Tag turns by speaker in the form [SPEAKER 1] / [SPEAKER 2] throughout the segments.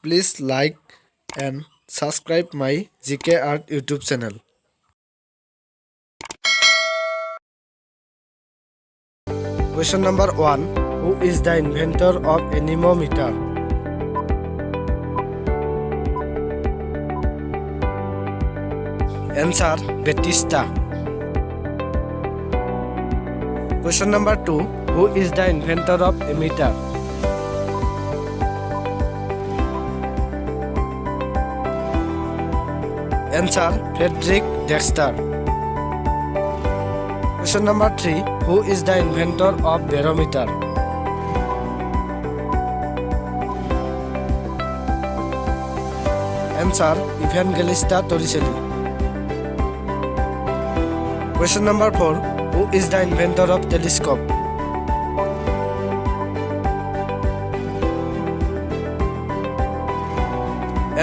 [SPEAKER 1] please like and subscribe my GK Art YouTube channel. Question number 1. Who is the inventor of anemometer? Answer: Batista. Question number 2. Who is the inventor of emitter? Answer: Frederick Dexter. Question number 3. Who is the inventor of barometer? Answer: Evangelista Torricelli. Question number 4. Who is the inventor of telescope?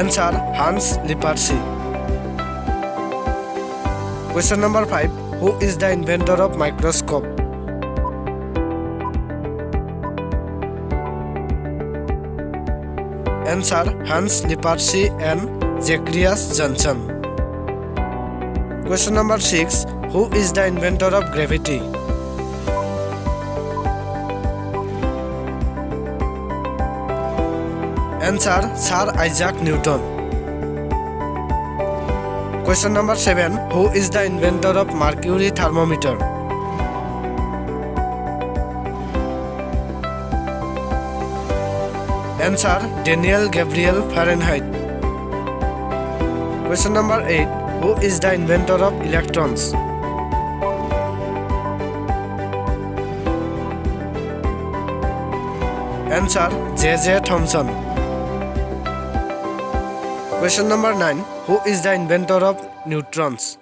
[SPEAKER 1] Answer: Hans Lippershey. Question number 5. Who is the inventor of microscope? Answer: Hans Lippershey and Zacharias Johnson. Question number 6. Who is the inventor of gravity? Answer: Sir Isaac Newton. Question number 7. Who is the inventor of mercury thermometer? Answer: Daniel Gabriel Fahrenheit. Question number 8. Who is the inventor of electrons? Answer: J.J. Thomson. Question number 9. Who is the inventor of neutrons?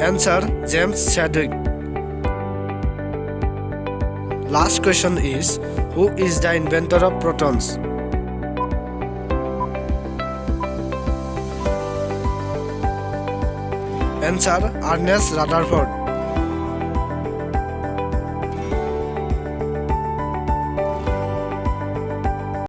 [SPEAKER 1] Answer: James Chadwick. Last question is, who is the inventor of protons? Answer: Ernest Rutherford.